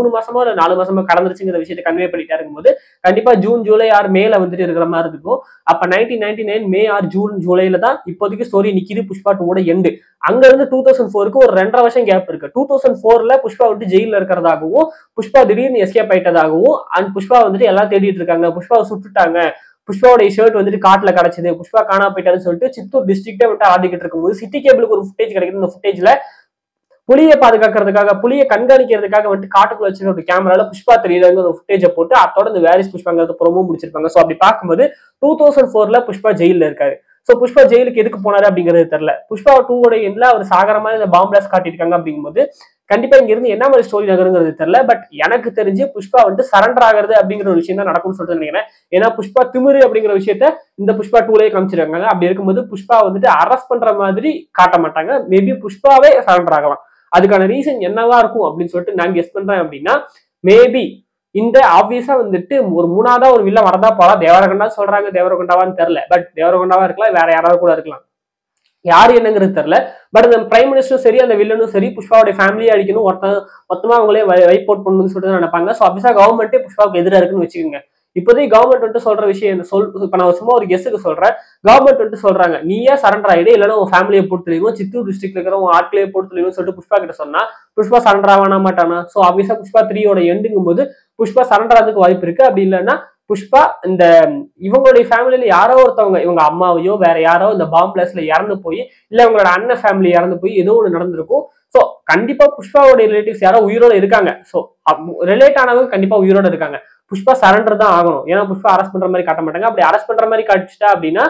மாசமா ஒரு 4 மாசமா கடந்துருச்சுங்கிற விஷயத்தை கன்வே பண்ணிட்டா இருக்கும்போது கண்டிப்பா ஜூன் ஜூலை ஆர் மேல வந்துட்டு இருக்கிற மாதிரி இருக்கும். அப்ப 1999 மே ஆர் ஜூன் ஜூலைல தான் இப்போதைக்கு ஸ்டோரி நிக்குது புஷ்பா 2 எண்டு. அங்க இருந்து 2004க்கு ஒரு 2.5 வருஷம் கேப் இருக்கு. 2004ல புஷ்பா வந்துட்டு ஜெயில இருக்கிறதாகவும் புஷ்பா திடீர்னு எஸ்கேப் ஆயிட்டதாகவும் அண்ட் புஷ்பா வந்துட்டு எல்லாம் தேடிட்டு இருக்காங்க. புஷ்பாவை சுட்டுட்டாங்க. புஷ்பாவுடைய ஷர்ட் வந்துட்டு காட்டுல கிடைச்சது. புஷ்பா காணா போயிட்டாருன்னு சொல்லிட்டு சித்தூர் டிஸ்ட்ரிக்டே விட்டு ஆடிக்கிட்டு இருக்கும்போது சிட்டி கேபிளுக்கு ஒரு ஃபுட்டேஜ் கிடைக்குது. இந்த ஃபுட்டேஜ்ல புலியை பாதுகாக்கிறதுக்காக புலியை கண்காணிக்கிறதுக்காக வந்துட்டு காட்டுக்குள்ள வச்சிருக்க ஒரு கேமரால புஷ்பா தெரியுதுங்கிற ஒரு ஃபுட்டேஜை போட்டு அதோட இந்த வேரிஸ் புஷ்பாங்கிறது ப்ரோமோ முடிச்சிருப்பாங்க. ஸோ அப்படி பார்க்கும்போது 2004ல புஷ்பா ஜெயில இருக்காரு. ஸோ புஷ்பா ஜெயிலுக்கு எதுக்கு போனாரு அப்படிங்கிறது தெரியல. புஷ்பா 2 எண்ட்ல அவர் சாகர மாதிரி இந்த பாம்பு பிளாஸ்ட் காட்டியிருக்காங்க அப்படிங்கும்போது கண்டிப்பா இங்க இருந்து என்ன மாதிரி ஸ்டோரி நகருங்கிறது தெரியல. பட் எனக்கு தெரிஞ்சு புஷ்பா வந்துட்டு சரண்டர் ஆகிறது அப்படிங்கிற ஒரு விஷயம் தான் நடக்கும்னு சொல்லிட்டு நினைக்கிறேன். ஏன்னா புஷ்பா திமிரு அப்படிங்கிற விஷயத்த இந்த புஷ்பா 2லயே காமிச்சிருக்காங்க. அப்படி இருக்கும்போது புஷ்பா வந்துட்டு அரெஸ்ட் பண்ற மாதிரி காட்ட மாட்டாங்க. மேபி புஷ்பாவே சரண்டர் ஆகலாம். அதுக்கான ரீசன் என்னவா இருக்கும் அப்படின்னு சொல்லிட்டு நான் கெஸ் பண்றேன் அப்படின்னா மேபி இந்த ஆப்வியஸா வந்துட்டு ஒரு 3ஆவதா ஒரு வில்ல வரதா போலாம். தேவரகண்டா சொல்றாங்க. தேவரகண்டாவான்னு தெரியல. பட் தேவரகண்டாவா இருக்கலாம். வேற யாராவது கூட இருக்கலாம். யாரு என்னங்கிறது தெரியல. பட் அந்த பிரைம் மினிஸ்டரும் சரி அந்த வில்லனும் சரி புஷ்பாவுடைய ஃபேமிலியை அடிக்கணும் மொத்தமா அவங்களே வைப் அவுட் பண்ணணும்னு சொல்லிட்டு நினைப்பாங்க. ஸோ ஆப்வியஸா கவர்மெண்ட்டே புஷ்பாவுக்கு எதிராக இருக்குன்னு வச்சுக்கோங்க. இப்போதைக்கு கவர்மெண்ட் வந்துட்டு சொல்ற விஷயம் இப்ப நான் சும்மா ஒரு கெஸ்ஸுக்கு சொல்றேன். கவர்மெண்ட் வந்துட்டு சொல்றாங்க நீயே சரண்டர் ஆயிடு இல்லைன்னா உன் ஃபேமிலியை போட்டு தெளிவும் சித்தூர் டிஸ்ட்ரிக்ட்ல இருக்கிற உன் ஆட்களையே போட்டு தெளிவும் சொல்லிட்டு புஷ்பா கிட்ட சொன்னா புஷ்பா சரண்டர் ஆவானா மாட்டானா. ஸோ ஆப்வியஸா புஷ்பா 3 எண்டுங்கும் போது புஷ்பா சரண்டர் ஆகிறதுக்கு வாய்ப்பு இருக்கு. அப்படி இல்லைன்னா புஷ்பா இந்த இவங்களுடைய ஃபேமிலியில யாரோ ஒருத்தவங்க இவங்க அம்மாவையோ வேற யாரோ இந்த பாம்பு பிளாஸ்ட்ல இறந்து போய் இல்ல இவங்களோட அண்ணன் ஃபேமிலி இறந்து போய் ஏதோ ஒன்று நடந்திருக்கும். ஸோ கண்டிப்பா புஷ்பாவோட ரிலேட்டிவ்ஸ் யாரோ உயிரோட இருக்காங்க. ஸோ ரிலேட் ஆனவங்க கண்டிப்பா உயிரோட இருக்காங்க. புஷ்பா சரண்டர் தான் ஆகணும். ஏன்னா புஷ்பா அரெஸ்ட் பண்ற மாதிரி காட்ட மாட்டாங்க. அப்படி அரெஸ்ட் பண்ற மாதிரி காட்டிச்சிட்டா அப்படின்னா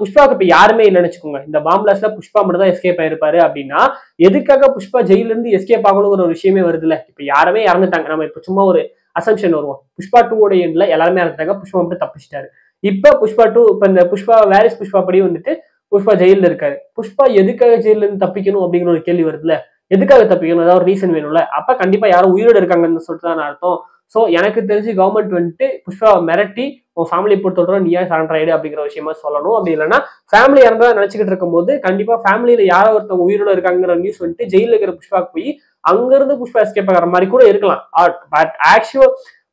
புஷ்பாவுக்கு இப்ப யாருமே இல்லைன்னு வச்சுக்கோங்க. இந்த பாம்பு பிளாஸ்ட்ல புஷ்பா மட்டும் தான் எஸ்கேப் ஆயிருப்பாரு அப்படின்னா எதுக்காக புஷ்பா ஜெயில இருந்து எஸ்கேப் ஆகணுங்கிற ஒரு விஷயமே வருது இல்ல. இப்ப யாருமே இறந்துட்டாங்க. நம்ம இப்ப சும்மா ஒரு அசம்ஷன் வருவோம். புஷ்பா 2 எண்ட்ல எல்லாருமே இறந்துட்டாங்க. புஷ்பா மட்டும் தப்பிச்சிட்டாரு. இப்ப புஷ்பா 2 இப்ப இந்த புஷ்பா வேரிஸ் புஷ்பா படி வந்துட்டு புஷ்பா ஜெயில இருக்காரு. புஷ்பா எதுக்காக ஜெயில இருந்து தப்பிக்கணும் அப்படிங்கிற ஒரு கேள்வி வருதுல்ல. எதுக்காக தப்பிக்கணும்? ஏதாவது ஒரு ரீசன் வேணும்ல. அப்ப கண்டிப்பா யாரும் உயிரோடு இருக்காங்கன்னு சொல்லிட்டு தான் அர்த்தம். ஸோ எனக்கு தெரிஞ்சு கவர்மெண்ட் வந்துட்டு புஷ்பா மிரட்டி உன் ஃபேமிலி பொறுத்தவரை நீயா சரண்டர் ஆயிடு அப்படிங்கிற விஷயமா சொல்லணும். அப்படி இல்லைன்னா ஃபேமிலி இருந்தா நினைச்சுக்கிட்டு இருக்கும்போது கண்டிப்பா ஃபேமிலியில யாரோ ஒருத்தவங்க உயிரோட இருக்காங்கிற நியூஸ் வந்துட்டு ஜெயில இருக்கிற புஷ்பாக்கு போய் அங்கிருந்து புஷ்பா எஸ்கேப் ஆகிற மாதிரி கூட இருக்கலாம்.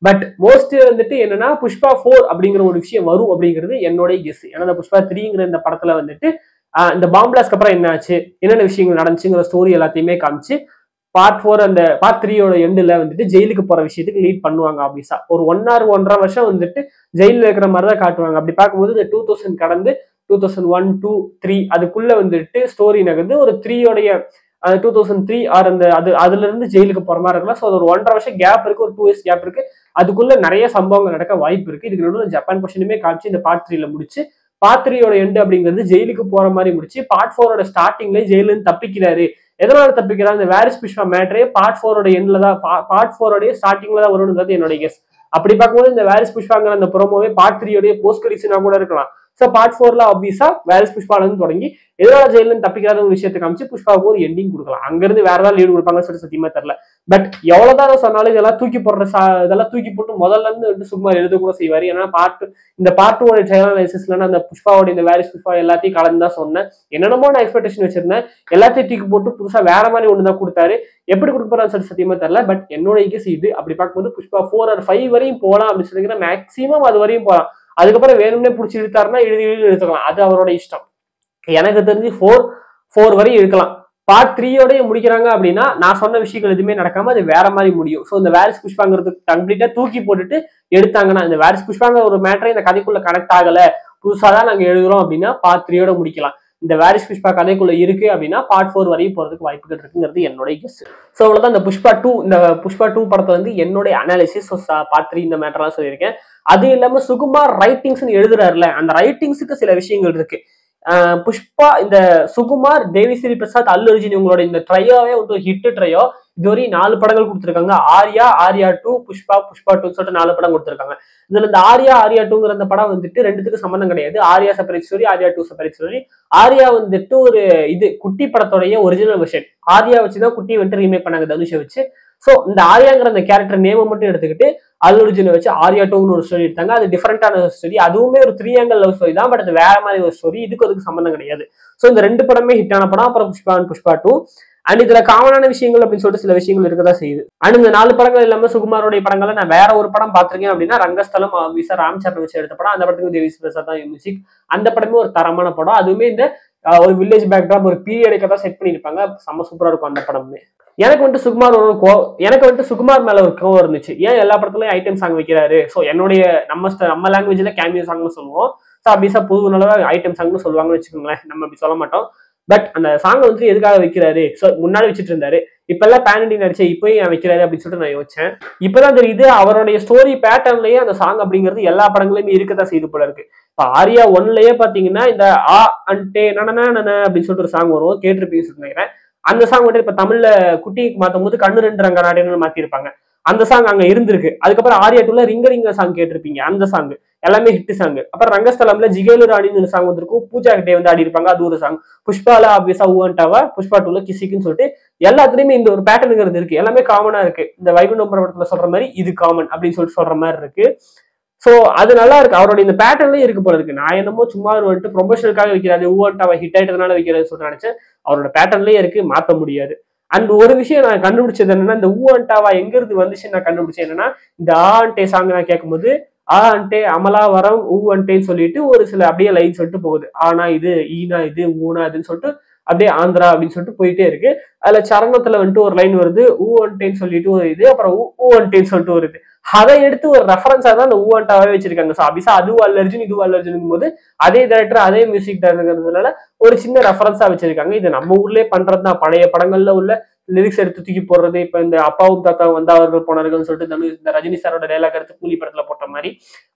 பட் மோஸ்ட் வந்துட்டு என்னன்னா புஷ்பா 4 அப்படிங்கிற ஒரு விஷயம் வரும் அப்படிங்கிறது என்னோட கெஸ். ஏன்னா இந்த புஷ்பா 3ங்கிற இந்த படத்துல வந்துட்டு இந்த பாம்பிளாஸ்க்கு அப்புறம் என்ன ஆச்சு, என்னென்ன விஷயங்கள் நடந்துச்சுங்கிற ஸ்டோரி எல்லாத்தையுமே காமிச்சு பார்ட் 4 அந்த பார்ட் 3யோட எண்டில் வந்துட்டு ஜெயிலுக்கு போற விஷயத்துக்கு லீட் பண்ணுவாங்க. ஆப்வியஸா ஒரு 1 or 1.5 வருஷம் வந்துட்டு ஜெயிலில் இருக்கிற மாதிரி தான் காட்டுவாங்க. அப்படி பார்க்கும்போது இந்த 2000 கடந்து 2001, 2, 3 அதுக்குள்ள வந்துட்டு ஸ்டோரி நகர்ந்து ஒரு 3யோடைய 2003 ஆர் அந்த அதுல இருந்து ஜெயிலுக்கு போற மாதிரி இருக்கலாம். ஸோ அது ஒரு 1.5 வருஷம் கேப் இருக்கு, ஒரு 2 years கேப் இருக்கு. அதுக்குள்ள நிறைய சம்பவங்கள் நடக்க வாய்ப்பு இருக்கு. இதுக்கு நடுவில் ஜப்பான் கொஸ்டினுமே காமிச்சு இந்த பார்ட் 3ல முடிச்சு பார்ட் 3யோட எண்டு அப்படிங்கிறது ஜெயிலுக்கு போற மாதிரி முடிச்சு பார்ட் 4ஓட ஸ்டார்டிங்ல ஜெயில இருந்து தப்பிக்கிறாரு. எதனால தப்பிக்கிறாரு, இந்த வாரிஸ் புஷ்பா மேட்டரே பார்ட் 4ஓட எண்ட்ல தான், பார்ட் 4ஓட ஸ்டார்டிங்ல தான் வரும்ன்றது என்னோட கெஸ். அப்படி பார்க்கும்போது இந்த வாரிஸ் புஷ்பாங்கிற அந்த ப்ரோமோவே பார்ட் 3யோட போஸ்ட் கிரெடிட்ஸ்னா கூட இருக்கலாம். ஸோ பார்ட் 4ல ஆப்வியஸா வாரிஸ் புஷ்பால இருந்து தொடங்கி எதனால ஜெயில இருந்து தப்பிக்காத ஒரு விஷயத்தை காமிச்சு புஷ்பாவுக்கு ஒரு எண்டிங் கொடுக்கலாம். அங்கிருந்து வேற ஏதாவது லீடு கொடுப்பாங்கன்னு சொல்லி சத்தியமா தெரியல. பட் எவ்வளவுதான் சொன்னாலும் இதெல்லாம் தூக்கி போட்டு முதல்ல இருந்து வந்து சுகுமார் எழுத கூட செய்வாரு. ஏன்னா இந்த பார்ட் 2 ட்ரையல் அந்த புஷ்பாவோட இந்த வாரிஸ் புஷ்பா எல்லாத்தையும் கலந்து தான் சொன்னேன். என்னென்னமோ நான் எக்ஸ்பெக்டேஷன் வச்சிருந்தேன், எல்லாத்தையும் தூக்கி போட்டு புதுசா வேற மாதிரி ஒன்று தான் கொடுத்தாரு. எப்படி கொடுப்பாருன்னு சொல்லி சத்தியமா தெரியல. பட் என்னோட கெஸ் இது. அப்படி பார்க்கும்போது புஷ்பா 4 or 5 வரையும் போகலாம் அப்படின்னு சொல்லிக்கிறேன். மேக்சிமம் அது வரையும் போகலாம். அதுக்கப்புறம் வேணும்னே பிடிச்சி இழுத்தாருன்னா எழுதி எடுத்துக்கலாம், அது அவரோட இஷ்டம். எனக்கு தெரிஞ்சு 4 வரையும் இருக்கலாம். பார்ட் 3யோடய முடிக்கிறாங்க அப்படின்னா நான் சொன்ன விஷயங்கள் எதுவுமே நடக்காம அது வேற மாதிரி முடியும். ஸோ இந்த வாரிஸ் புஷ்பாங்கிறது கம்ப்ளீட்டா தூக்கி போட்டுட்டு எடுத்தாங்கன்னா இந்த வாரிஸ் புஷ்பாங்கிற ஒரு மேட்டரை இந்த கதைக்குள்ள கனெக்ட் ஆகல, புதுசா தான் நாங்க எழுதுறோம் அப்படின்னா பார்ட் 3யோட முடிக்கலாம். இந்த வாரிஸ் புஷ்பா கதைக்குள்ள இருக்கு அப்படின்னா பார்ட் 4 வரையும் போறதுக்கு வாய்ப்புகள் இருக்குங்கிறது என்னோட கெஸ். ஸோ அவ்வளவுதான் இந்த புஷ்பா 2 படத்தை வந்து என்னுடைய அனாலிசிஸ். பார்ட் 3 இந்த மேட்டர்லாம் சொல்லியிருக்கேன். அது இல்லாம சுகுமார் ரைட்டிங்ஸ் எழுதுறாருல, அந்த ரைட்டிங்ஸுக்கு சில விஷயங்கள் இருக்கு. புஷ்பா இந்த சுகுமார், தேவிஸ்ரீ பிரசாத், அல்லு அர்ஜுன் இவங்களோட இந்த ட்ரையோவே ஒரு ஹிட் ட்ரையோ. இதுவரை 4 படங்கள் கொடுத்துருக்காங்க. ஆர்யா 2, புஷ்பா 2 சொல்லிட்டு 4 படம் கொடுத்துருக்காங்க. இதுல இந்த ஆர்யா 2ங்கிற அந்த படம் வந்துட்டு ரெண்டுத்துக்கு சம்பந்தம் கிடையாது. Arya separate story, Arya 2 separate story. Arya வந்துட்டு ஒரு குட்டி படத்தோடைய ஒரிஜினல் வெர்ஷன். ஆர்யா வச்சுதான் குட்டி வந்துட்டு ரீமேக் பண்ணாங்க தனுஷை வச்சு. சோ இந்த ஆர்யாங்கிற அந்த கேரக்டர் நேமை மட்டும் எடுத்துக்கிட்டு அல்லு அர்ஜுனை வச்சு ஆர்யா 2ன்னு ஒரு ஸ்டோரி எடுத்தாங்க. அது டிஃபரெண்டான ஸ்டோரி. அதுவுமே ஒரு 3 ஆங்கிள் லவ் ஸ்டோரி தான். பட் அது வேற மாதிரி ஒரு ஸ்டோரி. அதுக்கு சம்பந்தம் கிடையாது. சோ இந்த 2 படமே ஹிட்டான படம். அப்புறம் புஷ்பா 2 அண்ட் இதுல காமனான விஷயங்கள் அப்படின்னு சொல்லிட்டு சில விஷயங்கள் இருக்கதான் செய்யுது. அண்ட் இந்த 4 படங்கள் இல்லாம சுகுமாரோடைய படங்களை நான் வேற ஒரு படம் பார்த்திருக்கேன் அப்படின்னா ரங்கஸ்தலம், ராம் சரண் வச்சு எடுத்த படம். அந்த படத்துக்கு தேவிஸ்ரீ பிரசாத் தான் மியூசிக். அந்த படமே ஒரு தரமான படம். அதுவுமே இந்த ஒரு வில்லேஜ் பேக்ட்ராப், ஒரு பீரியடுக்கு தான் செட் பண்ணிருப்பாங்க. செம்ம சூப்பரா இருக்கும் அந்த படமே. எனக்கு வந்துட்டு சுகுமார் மேல ஒரு கோவம் இருந்துச்சு. ஏன் எல்லா படத்துலயும் ஐட்டம் சாங் வைக்கிறாரு? ஸோ என்னுடைய நம்ம லாங்குவேஜ்ல கேமியோ சாங்னு சொல்லுவோம். ஸோ அப்படிசா புது நல்லதா ஐட்டம் சாங்னு சொல்லுவாங்கன்னு வச்சுக்கோங்களேன். நம்ம அப்படி சொல்ல மாட்டோம். பட் அந்த சாங் வந்து எதுக்காக வைக்கிறாரு? ஸோ முன்னாடி வச்சுட்டு இருந்தாரு, இப்ப எல்லாம் பேன் இண்டியன் அடிச்சு இப்பயும் வைக்கிறாரு அப்படின்னு சொல்லிட்டு நான் யோசிச்சேன். இப்பதான் தெரியுது அவருடைய ஸ்டோரி பேட்டர்ன்லயே அந்த சாங் அப்படிங்கிறது எல்லா படங்களையுமே இருக்கதான் செய்து போல இருக்கு. இப்ப ஆர்யா 1லயே பாத்தீங்கன்னா இந்த ஆ அண்டே நன அப்படின்னு சொல்லிட்டு ஒரு சாங் வரும், கேட்டிருப்பீங்கன்னு நினைக்கிறேன். அந்த சாங் வந்து இப்ப தமிழ்ல குட்டிக்கு மாத்தும் போது கண்ணு 2 ரங்க நாடுன்னு மாத்திருப்பாங்க. அந்த சாங் அங்க இருந்திருக்கு. அதுக்கப்புறம் ஆர்யா 2ல ரிங்க சாங் கேட்டிருப்பீங்க, அந்த சாங் எல்லாமே ஹிட் சாங். அப்புறம் ரங்கஸ்தலம்ல ஜிகேலு ராணின்னு ஒரு சாங் வந்திருக்கும், பூஜா கிட்டே வந்து ஆடி இருப்பாங்க, அது ஒரு சாங். புஷ்பால ஆப்வியஸா ஊவன்டாவா, புஷ்பா 2ல கிசிக்குன்னு சொல்லிட்டு எல்லாத்துலயுமே இந்த ஒரு பேட்டர்னுங்கிறது இருக்கு. எல்லாமே காமனா இருக்கு. இந்த வைகுண்டம் படத்துல சொல்ற மாதிரி இது காமன் அப்படின்னு சொல்லிட்டு சொல்ற மாதிரி இருக்கு. சோ அது நல்லா இருக்கு. அவரோட இந்த பேட்டர்ன்லயும் இருக்கு போல இருக்கு. நான் என்னமோ சும்மா வந்துட்டு ப்ரொமோஷனுக்காக வைக்கிறாரு, ஊவன்டாவா ஹிட் ஆயிட்டதுனால வைக்கிறாரு சொல்லிட்டு நினைச்சேன். அவரோட பேட்டர்ன்லயே இருக்கு, மாத்த முடியாது. அண்ட் ஒரு விஷயம் நான் கண்டுபிடிச்சது என்னன்னா, இந்த ஊவன்டாவா எங்க இருந்து வந்துச்சுன்னு நான் கண்டுபிடிச்சேன். என்னன்னா இந்த ஆண்டே சாங் நான் கேட்கும்போது ஆண்டே அமலா வரம் ஊவன்டேன்னு சொல்லிட்டு ஒரு சில அப்படியே லைன் சொல்லிட்டு போகுது. ஆனா இது ஈனா இது ஊனா இதுன்னு சொல்லிட்டு அப்படியே ஆந்திரா அப்படின்னு சொல்லிட்டு போயிட்டே இருக்கு. அதுல சரணத்துல வந்துட்டு ஒரு லைன் வருது, ஊவன்டேன்னு சொல்லிட்டு ஒரு இது, அப்புறம் ஊவன்டேன்னு சொல்லிட்டு ஒரு இது. அதை எடுத்து ஒரு ரெஃபரன்ஸா தான் அந்த ஊவன்டாவே வச்சிருக்காங்க. ஸோ அபிசா அதுவும் அல்லு அர்ஜுன் இதுவும் அல்லு அர்ஜுனுக்கும் போது அதே டைரக்டர் அதே மியூசிக் டைரக்டர்ங்கிறதுனால ஒரு சின்ன ரெஃபரன்ஸா வச்சிருக்காங்க. இது நம்ம ஊர்லயே பண்றதுதான். பழைய படங்கள்ல உள்ள லிரிக்ஸ் எடுத்து தூக்கி போடுறது. இப்ப இந்த அப்பாவும் தாத்தாவும் வந்தவர்கள் போனார்கள்னு சொல்லிட்டு இந்த ரஜினி சாரோட டைலாக் எடுத்து கூலி படத்துல போட்ட மாதிரி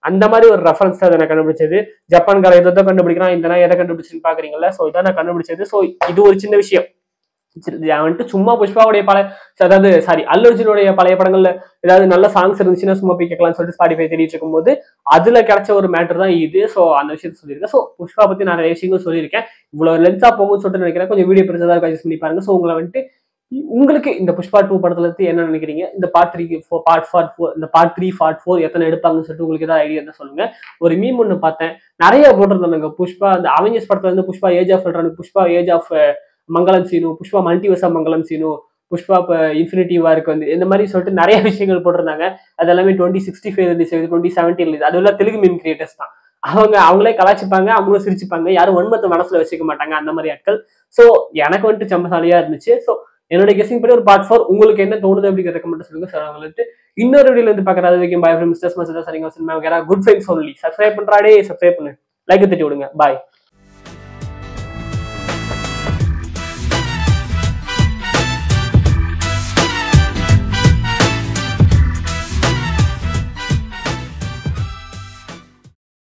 அந்த மாதிரி ஒரு ரெஃபரன்ஸ் தான் நான் கண்டுபிடிச்சது. ஜப்பான்கார எதை கண்டுபிடிக்கிறான், இந்த எதை கண்டுபிடிச்சுன்னு பாக்குறீங்கல்ல. ஸோ இதான் நான் கண்டுபிடிச்சது. ஸோ இது ஒரு சின்ன விஷயம். வந்துட்டு சும்மா புஷ்பாவுடைய அல்லு அர்ஜுனுடைய பழைய படங்கள்ல ஏதாவது நல்ல சாங்ஸ் இருந்துச்சுன்னா சும்மா போய் கேட்கலாம்னு சொல்லிட்டு ஸ்பாட்டிஃபை தேடிட்டு இருக்கும்போது அதுல கிடைச்ச ஒரு மேட்டர் தான் இது. ஸோ அந்த விஷயத்த சொல்லியிருக்கேன். ஸோ புஷ்பா பத்தி நான் நிறைய விஷயங்கள் சொல்லியிருக்கேன். இவ்வளவு லென்த்தா போகும்னு சொல்லிட்டு நினைக்கிறேன். கொஞ்சம் வீடியோ பெருசாக அட்ஜஸ்ட் பண்ணி பாருங்க. ஸோ உங்களை வந்துட்டு உங்களுக்கு இந்த புஷ்பா 2 படத்துல இருந்து என்ன நினைக்கிறீங்க? இந்த பார்ட் 3 பார்ட் 4 இந்த பார்ட் 3 பார்ட் 4 எத்தனை எடுப்பாங்கன்னு சொல்லிட்டு உங்களுக்கு ஏதாவது ஐடியா இருந்தா சொல்லுங்க. ஒரு மீம் ஒண்ணு பார்த்தேன். நிறைய போட்டிருந்தாங்க. புஷ்பா அந்த அவெஞ்சர்ஸ் படத்துல இருந்து Pushpa age of Ultron, Pushpa age of Mangalam Seenu, Pushpa multiverse of Mangalam Seenu, Pushpa infinity வாருக்கு வந்து இந்த மாதிரி சொல்லிட்டு நிறைய விஷயங்கள் போட்டிருந்தாங்க. அது எல்லாமே 2065 ரிலீஸ் ஆகுது, 2070 ரிலீஸ். அதெல்லாம் தெலுங்கு மீம் கிரியேட்டர்ஸ் தான். அவங்களே கலாச்சிப்பாங்க, அவங்களும் சிரிச்சுப்பாங்க. யாரும் வன்மத்தை மனசுல வச்சுக்க மாட்டாங்க அந்த மாதிரி ஆட்கள். சோ எனக்கு வந்துட்டு செம்மசாலியா இருந்துச்சு. சோ என்னோட கெஸிங் படி ஒரு பார்ட் 4 உங்களுக்கு என்ன தோணுது அப்படிங்கிற ரெக்கமெண்ட் சொல்லுங்க சார். அவங்களுக்கு இன்னொரு வீடியோல இருந்து பாக்குறது வரைக்கும் பை ஃப்ரம் மிஸ்டர் மசதா சரிங்க. Good fines only. சப்ஸ்கிரைப் பண்றாடே, சப்ஸ்கிரைப் பண்ணு, லைக் தட்டி விடுங்க. பாய்.